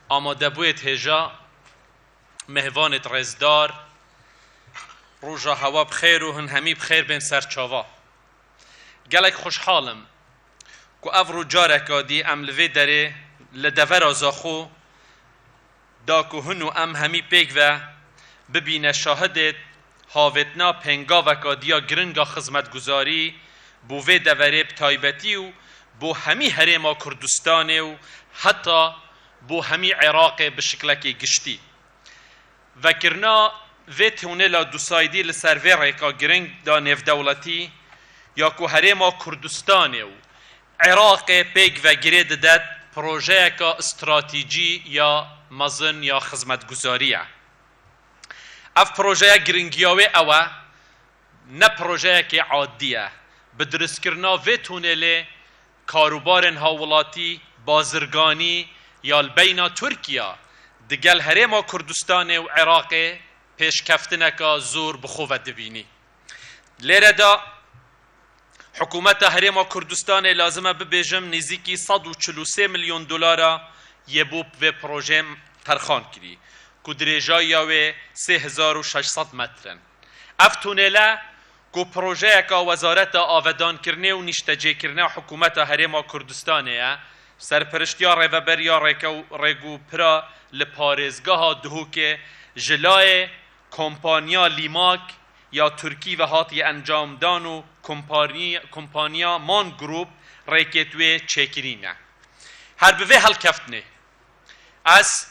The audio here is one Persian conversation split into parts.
آماده بویت هجا مهوانت رزدار روژا هوا بخیر و هن همی بخیر بین سرچاوا گلک خوشحالم که افرو جارکا دی ام لوی داره لدور آزاخو دا که هنو ام همی پیگ و ببینه شاهدت هاوتنا پنگا و کادیا گرنگا خدمتگزاری بو وی دوره بتایبتی و بو همی هرما کردستان و حتی بو همی عراق بشکلکی گشتی و کرنا وی تونلا دوسایدی لسر وی ریکا گرنگ دا نف دولتی یا که هرما کردستان و عراق پیگ و گرید داد پروژه کا استراتیجی یا مزن یا خدمتگزاریه اف پروژه گرنگیاوی اوه نه پروژه که عادیه بدرس کرنا وی تونله کاروبارن هاولاتی بازرگانی یا البینا ترکیه دگل هرما کردستان و عراق پیش کفتنکا زور بخوه دبینی لیره دا حکومت هرما کردستان لازمه ببیجم نزیکی 143 میلیون دلار یبوب و پروژه ترخان کری که درجای و 3600 مترن اف تونله که پروژه که وزارت آودان کرنه و نشتجه کرنه حکومت هرما کردستانه سرپرشتیا ریوبریا ریگو پرا لپارزگاه دهو که جلای کمپانیا لیماک یا ترکی و هاتی انجام دان و کمپانیا مان گروپ ریکتوی چکرینه هر بوی حل کفتنه از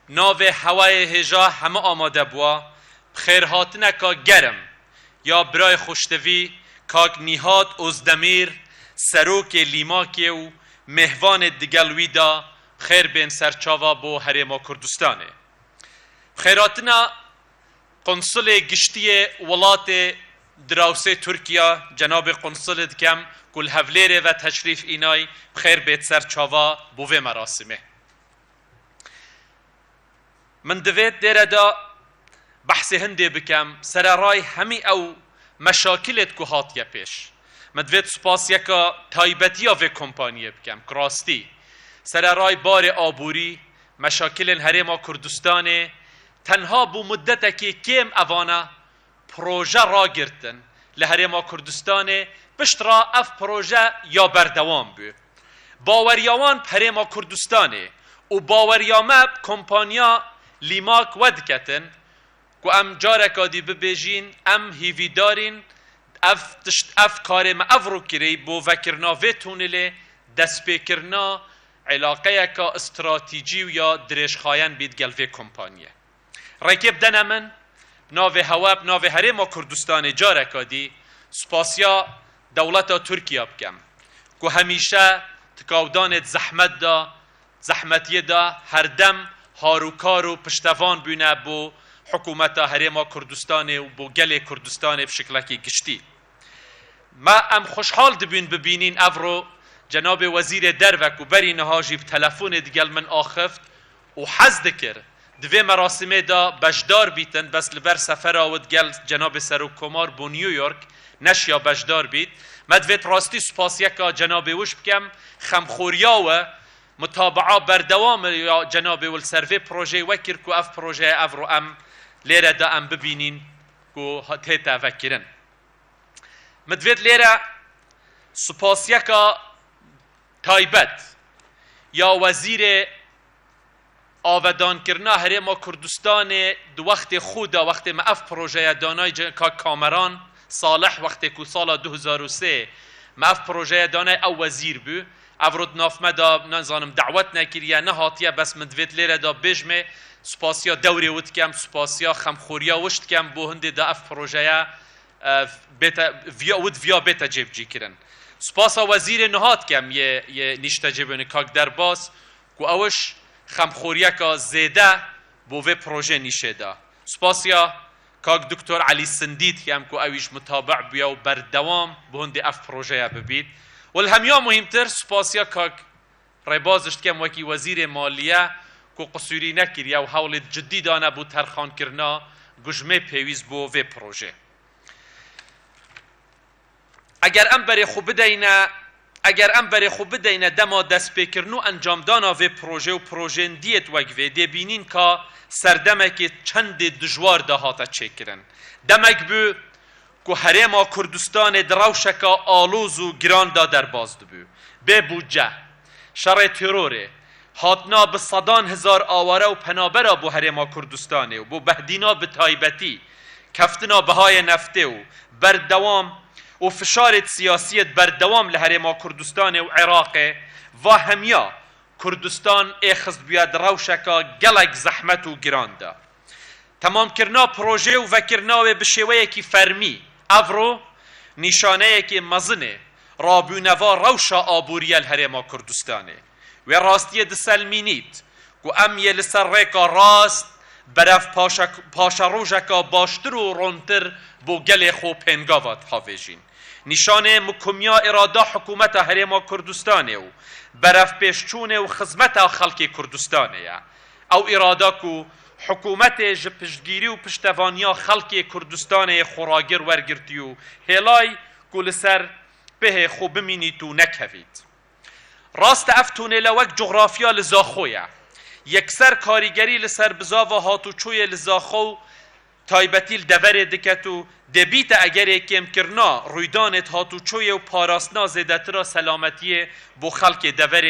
ناو هوای هجا همه آماده بوا بخیر هاتنه که گرم یا برای خوشتوی کاک نیهات ازدمیر سروک لیماکی و مهوان دگلوی دا خیر بین سرچاوا بو هرما کردستانه خیراتنا قنصل گشتی ولات دراوسه ترکیه جناب قنصل دکم کل هفلیر و تشریف اینای بخیر بیت سرچاوا بوه مراسمه من دوید دیره دا بحث هنده بکم سر رای همی او مشاکلت که هاتیه پیش من دوید سپاس یکا تایبتیا و کمپانیه بکم کراستی سر رای بار آبوری مشاکل هرما کردستانه تنها بو مدت که کم اوانا پروژه را گرتن لهرما کردستانه بشترا اف پروژه یا بردوام بو باوریاوان پرما کردستانه و باوریامه کمپانیا لیماک ودکتن که ام جارکا دی ببیجین ام هیوی دارین اف کارم افرو کری بو وکرنا و تونله دست بکرنا علاقه که استراتیجی و یا درش خواین بید گلوه کمپانیه رکب دن من ناو هواب ناو هرما کردستان جارکا دی سپاسیا دولت ترکیه بکم که همیشه تکاودانت زحمت دا زحمتی دا هر دم هاروکار و پشتوان بینه بو حکومت هرما کردستان و بو گل کردستان بشکلکی گشتی ما ام خوشحال دبین ببینین افرو جناب وزیر دروک و بری نهاجی بتلفون دگل من آخفت و حز دکر دوی مراسمه دا بجدار بیتن بس لبر سفر آود گل جناب سروک کمار بو نیویورک نشیا بجدار بیت مدویت راستی سپاس یکا جناب وش بکم خمخوریا و متابعه بردوام یا جناب ول سروی پروژه وکر کو اف پروژه افرو ام لیره دا ام ببینین کو تیتا وکرن مدویت لیره سپاس یکا تایبت یا وزیر آودان کرنا هرما کردستان دو وقت خودا وقت ما اف پروژه دانای کامران صالح وقت کو سال 2003 ما اف پروژه دانای او وزیر بو افرود ناف مدا نظانم دعوت نکریه نه هاتیه بس مدویت لیره دا بجمه سپاسیا دوری ود کم سپاسیا خمخوریا وشت کم بو هنده دا اف پروژه ویا بیتا جیب جی کرن سپاسا وزیر نهات کم یه نیشتا جیبونه کاک درباس کو اوش خمخوریا که زیده بو وی پروژه نیشه دا سپاسیا کاک دکتر علی سندید کم کو اویش متابع بیا و بردوام بو هنده اف پروژه ببید والهمیا مهمتر سپاسیا کاک ریبازشت کم وکی وزیر مالیه کو قصوری نکریه و حول جدی دانه بو ترخان کرنا گجمه پیویز بو وی پروژه اگر ام بری خوب بدینه اگر ام بری خوب بدینه دما دست بکرنو انجام دانا و پروژه و پروژندیت وگوه دی بینین که سردمک چند دجوار دهاتا چکرن دمک بو که هرما کردستان دروشکا آلوز و گران دا در باز دبو به بودجه شر تروره هاتنا به صدان هزار آواره و پنابرا بو هرما کردستانه و بو بهدینا به تایبتی کفتنا بهای نفته و بردوام و فشارت سیاسیت بردوام لهرما کردستان و عراق و همیا کردستان اخذ بیاد روشکا گلک زحمت و گرانده تمام کرنا پروژه و وکرنا و بشویه کی فرمی افرو نشانه کی مزنه رابونوا روشا آبوریه لهرما کردستانه و راستی دسلمینیت که امیه لسر ریکا راست برف پاشا روژکا باشتر و رونتر بو گل خو پنگاوات حاویجین نشانه مکمیا اراده حکومت هرما کردستانه و برف پیشچونه و خدمت خلق کردستانه او اراده کو حکومت پشتگیری و پشتوانیا خلق کردستان خوراگر ورگرتی و هلای کل سر به خوب بمینیتو نکوید راست افتونه لوک جغرافیا لزاخویه یکسر کاریگری لسر بزا و هاتوچوی لزاخو تایبتیل دور دکتو دبیت اگر اکیم کرنا رویدانت هاتوچوی و پاراسنا زیدتر سلامتی بو خلق دور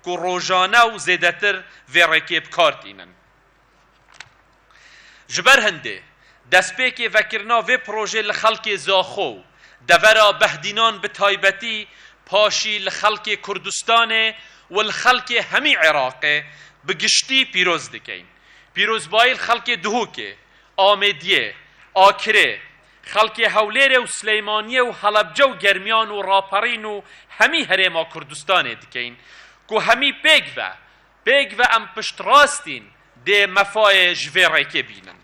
که روژانه و زیدتر ورکیب کارت اینن جبر هنده دست پیک وکرنا و پروژه لخلق زاخو دورا بهدینان به تایبتی پاشی لخلق کردستان و لخلق همی عراقه بگشتی پیروز دکین پیروز بایل خلق دهوکه آمدیه آکره خلق هولیر و سلیمانیه و حلبجه و گرمیان و راپرین و همی هرما کردستان دکین که همی پیگ و ام پشت راستین ده مفای جویره که بینن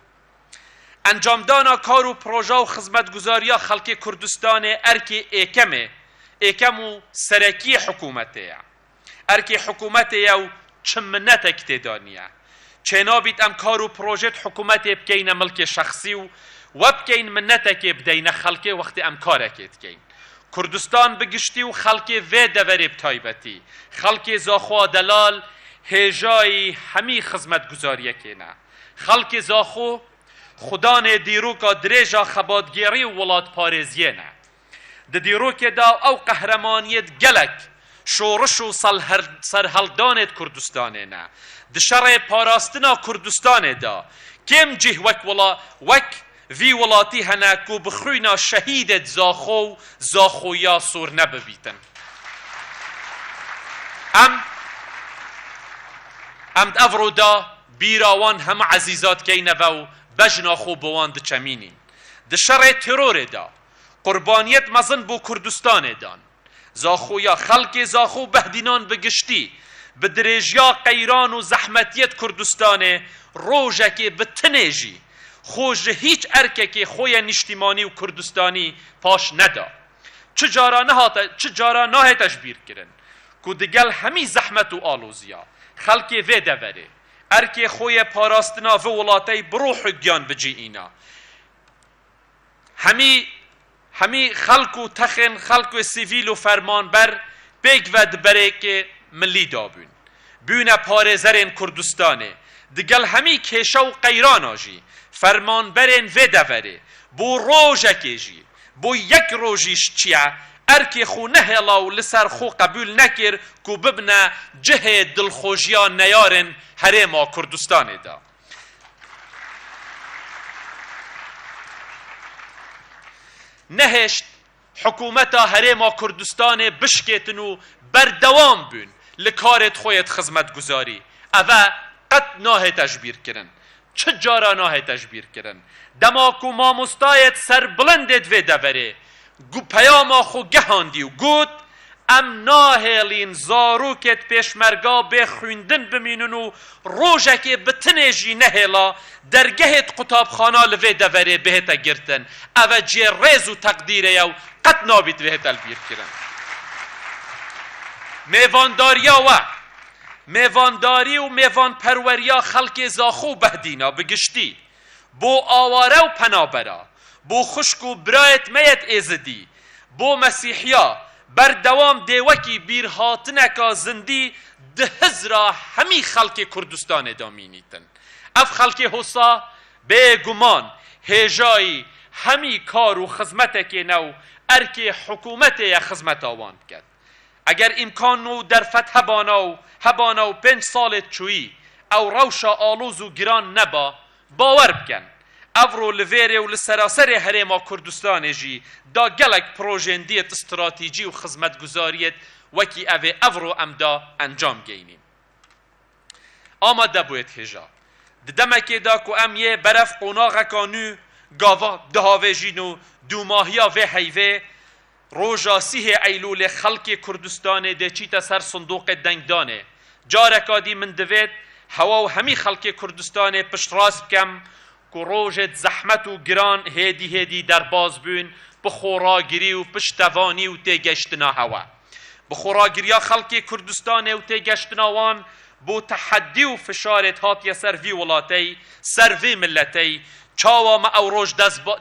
انجام دانا کار و پروژه و خدمتگزاریا خلق کردستان ارک ایکم و سرکی حکومته ارک حکومته و چمنت اکتدانیه چنابیت ام کار و پروژه حکومت بکین ملک شخصی و بکین منتک بدین خلق وقت ام کارکت کین کردستان بگشتی و خلق و دور بتایبتی خلق زاخو دلال هجای همی خدمت گزاریه کنه خلق زاخو خدان دیروکا دریجا خبادگیری و ولاد پارێزیە نه د دیروکê da ew qehremaniyet gelek şoriş û serheldanê Kurdistanê ne di şerê parastina Kurdistanê da kêm cih wek vî welatî hene ku bi xwîna şehîdê zaxo û zaxoya sor nebibîtin em ev roda bîra wan heme ezîzat keyne ve û bejna xwe bi wan diçemînîn di şerê terorê da قربانیت مزن بو کردستان دان زاخویا خلق زاخو بهدینان بگشتی به درجیا قیران و زحمتیت کردستان روژکی به تنیجی خوش هیچ ارککی خوی نشتیمانی و کردستانی پاش ندا چه جارا نه تشبیر کرن که دگل همی زحمت و آلوزیا خلق وی دوره ارک خوی پاراستنا و ولاتی بروح گیان بجی اینا همی خلق و تخن خلق و سیویل و فرمانبر بیگ و دبره که ملی دابون بونه پارزرین کردستانه دگل همی کشا و قیران آجی فرمانبرین و دوره بو روژکی جی بو یک روژیش چیه ارکی خو نهلا و لسر خو قبول نکر که ببنه جه دلخوشیا نیارن هرما کردستانه دا نهشت حکومتا هرما کردستان بشکتن و بردوام بون لکارت خویت خدمت گذاری اوه قد ناه تجبیر کرن چه جارا ناه تجبیر کرن دماکو مامستایت سر بلندت و دوره پیاما خو گهاندی و گود ام ناهلین زاروکت پیشمرگا بخوندن بمینن و روژکی بتنجی نهلا درگهت قطابخانه لوی دوره بهتا گرتن او جی ریز و تقدیره یو قد نابید بهت البیر کرن میوانداری و میوان پروریا خلق زاخو بهدینا بگشتی بو آواره و پنابرا بو خشک و برایت میت ایزدی بو مسیحیا بردوام دیوکی بیر هاتنکا زندی ده هزرا همی خلق کردستان دامینیتن اف خلق حسا بگمان هجایی همی کار و خدمت که نو ارک حکومت یا خدمت آوان کرد اگر امکانو در فتح هبانو 5 سال چویی او روشا آلوز و گران نبا باور بکن افرو لویره و لسراسر هرما کردستان جی دا گلک پروژندیت استراتیجی و خدمت گزاریت وکی اوه افرو امدا انجام گینیم آماده بوید هجا دمکی دا که ام یه برف قناغ کانو گاوا دهاوه جینو دو ماهیا و حیوه روژا 3 ایلول خلق کردستان ده چیتا سر صندوق دنگدانه جارکا دی من دوید هوا و همی خلق کردستان پشت راست بکم که روژت زحمت و گران هیدی در باز بون بخوراگیری و پشتوانی و تیگشتنا هوا بخوراگیری خلق کردستان و تیگشتنا وان بو تحدی و فشارت هاتیه سر وی ولاتی سر وی ملتی چاوا ما او روژ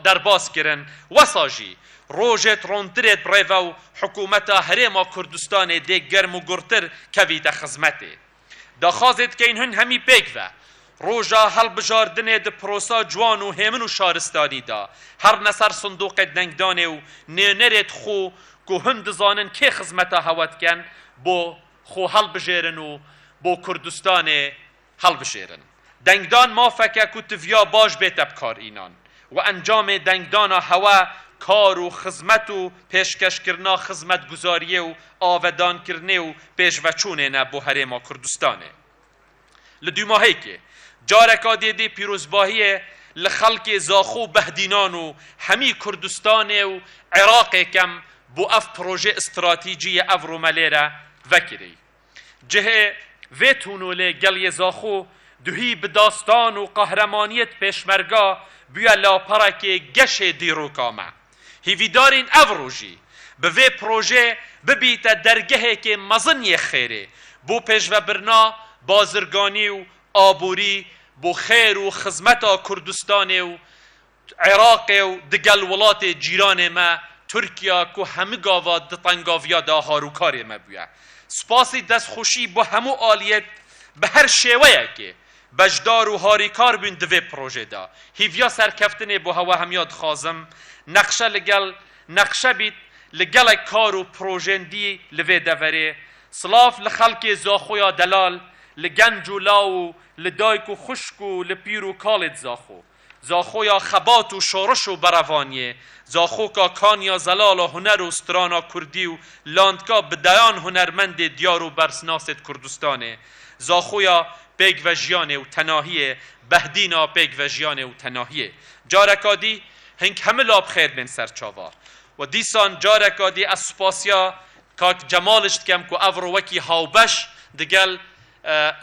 در باز کرن وساجی روژت رونترت بریو حکومتا هرما کردستان ده گرم و گرتر کویت خزمته دا خازت که اینهن همی پیک و روژا هل بجاردنه ده پروسا جوان و همن و شارستانی دا هر نسر صندوق دنگدانه و نرت خو که هند زانن که خزمتا هوت کن بو خو هل بجیرن و بو کردستان هل بجیرن دنگدان ما فکه که تفیا باش بیتب کار اینان و انجام دنگدان هوا کار و خدمت و پیشکش کرنا خدمت گزاریه و آودان کرنه و پیشوچونه نه بو هرما کردستانه لدو ماهی که جارکا دیدی پیروزباهی لخلق زاخو بهدینان و همی کردستان و عراق کم بو اف پروژه استراتیجی افرو ملیره وکری جه ویتونو لگل زاخو دوهی بداستان و قهرمانیت پیشمرگا بیا لاپره که گش دیرو کامه هیویدارین افروجی به وی پروژه ببیت درگه که مزنی خیره بو پیش و برنا بازرگانی و آبوری بو خیر و خدمت کردستان و عراق و دگل ولات جیران ما ترکیه که همه گاوا دطنگاویا دا هاروکار ما بیا سپاسی دست خوشی با همو آلیت به هر شیوه که بجدار و هاریکار بین دوی پروژه دا هیویا سرکفتنه بو هوا همیاد خازم نقشه بیت لگل کار و پروژندی لوی دوره صلاف لخلق زاخویا دلال لگنج و لاو لدایک و خشک و لپیر و کالت زاخویا خبات و شورش و بروانیه زاخوکا کانیا زلال و هنر و سترانا کردی و لاندکا بدیان هنرمند دیار و برسناست کردستانه زاخویا پیگ و جیانه و تناهیه بهدینا پیگ و جیانه و تناهیه جارکادی هنگ همه لاب خیر بین سرچاوا و دیسان جارکادی از سپاسیا که جمالشت کم که افرو وکی هاوبش دگل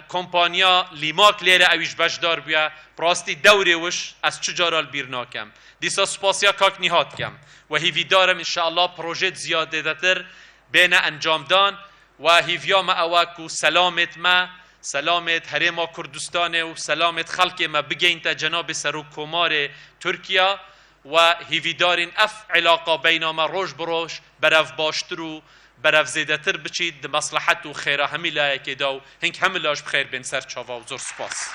کمپانیا لیماک لیره اویش بشدار بیا براستی دوری وش از چجارال بیرنا کم دیسا سپاسیا کاک نیهات کم و هیوی دارم انشاءالله پروژه زیاده دتر بین انجام دان و هیویا ما اواکو سلامت ما سلامت هرما کردستان و سلامت خلق ما بگین تا جناب سرو کمار ترکیه و هیویدارین اف علاقه بین ما روش بروش برف باشترو برف زیدتر بچید مصلحت و خیره همی لایه که داو هنگ همی لاش بخیر بین سر چاوا و زور سپاس